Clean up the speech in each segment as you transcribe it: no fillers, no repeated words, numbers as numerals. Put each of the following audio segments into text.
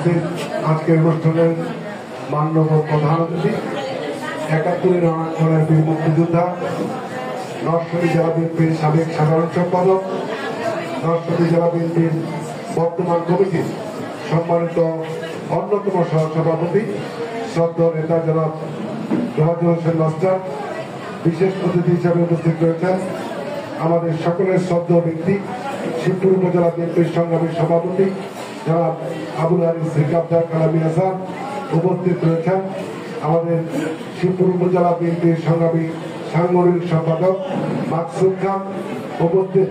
আজকের অনুষ্ঠানের মাননীয় প্রধান অতিথি ৭১ রণাঙ্গনের বীর মুক্তিযোদ্ধা, নরসিংদী জেলা বিএনপির সাবেক সাধারণ সম্পাদক, নরসিংদী জেলা বিএনপির বর্তমান কমিটির সম্মানিত অন্যতম সহসভাপতি শ্রদ্ধেয় নেতা জনাব জোহার হোসেন মাস্টার, বিশেষ অতিথি হিসাবে উপস্থিত রয়েছেন আমাদের সকলের শ্রদ্ধেয় ব্যক্তি শিবপুর উপজেলা বিএনপির সংগ্রামী সভাপতি জনাব আবুল হারিস রিকাবদার কালামি হাসান, উপস্থিত রয়েছেন আমাদের শিবপুর উপজেলা বিএনপির সংগ্রামী সাংগঠনিক সম্পাদক মাকসুদ খান, উপস্থিত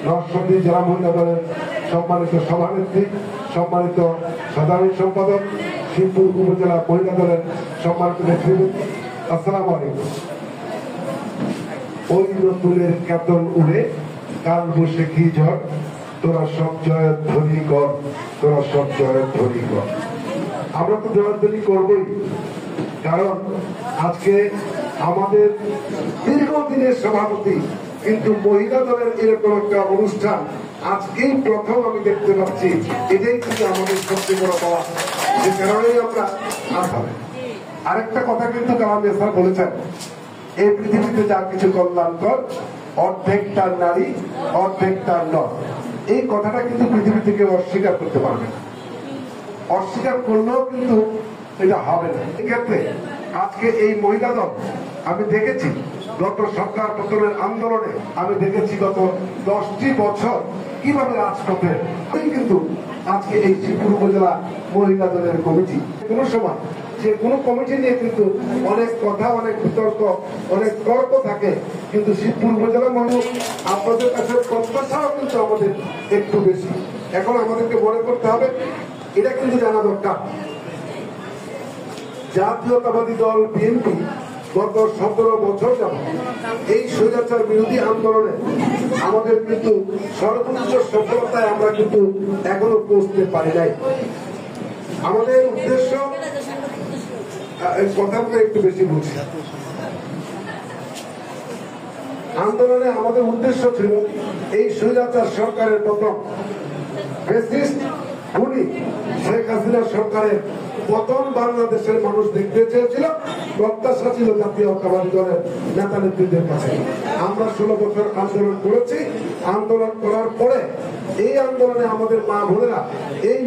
নরসিংদী জেলা মহিলা দলের সম্মানিত সভানেত্রী, সম্মানিত সাধারণ সম্পাদক, শিবপুর উপজেলা মহিলা দলের সম্মানিত নেতৃবৃন্দ। আসসালামু আলাইকুম। ওই নতুনের কেতন উড়ে কাল বৈশাখী ঝড়, তোরা সব জয়ধ্বনি কর, তোরা সব জয়ধ্বনি কর। আমরা তো জয়ধ্বনি করবই, কারণ আজকে আমাদের দীর্ঘদিনের সভাপতি কিন্তু মহিলা দলের এরকম একটা অনুষ্ঠান আজকেই প্রথম আমি দেখতে পাচ্ছি। এটাই কিন্তু আমাদের সবচেয়ে বড় পাওয়া, যে কারণেই আমরা আরেকটা কথা কিন্তু কালামি স্যার বলেছেন, এই পৃথিবীতে যা কিছু কল্যাণকর অর্ধেক তার নারী অর্ধেক তার নর। এই কথাটা কিন্তু পৃথিবী থেকে অস্বীকার করতে পারবে না, অস্বীকার করলেও কিন্তু এটা হবে না। এক্ষেত্রে আজকে এই মহিলা দল আমি দেখেছি গত সরকার পতনের আন্দোলনে, আমি দেখেছি গত 10টি বছর কিভাবে রাজপথে কিন্তু আজকে এই শিবপুর উপজেলা মহিলা দলের কমিটি কোন সময় যে কোনো কমিটি নিয়ে কিন্তু অনেক কথা, অনেক বিতর্ক, অনেক তর্ক থাকে, কিন্তু শিবপুর উপজেলা মানুষ আপনাদের কাছে প্রত্যাশাও কিন্তু আমাদের একটু বেশি। এখন আমাদেরকে মনে করতে হবে, এটা কিন্তু জানা দরকার, জাতীয়তাবাদী দল বিএনপি গত 17 বছর যাবত এই স্বৈরাচার বিরোধী আন্দোলনে আমাদের কিন্তু সর্বোচ্চ সফলতায় আমরা কিন্তু এখনো পৌঁছতে পারি নাই। আমাদের উদ্দেশ্য, কথাটা একটু বেশি বলছি, আন্দোলনে আমাদের উদ্দেশ্য ছিল এই স্বৈরাচার সরকারের পতন, ফ্যাসিস্ট খুনি শেখ হাসিনা সরকারের পতন বাংলাদেশের মানুষ দেখতে চেয়েছিল। প্রত্যাশা ছিল জাতীয়তাবাদী দলের নেতা নেত্রীদের কাছে। আমরা 16 বছর আন্দোলন করেছি। আন্দোলন করার পরে এই আন্দোলনে আমাদের মা বোনেরা এই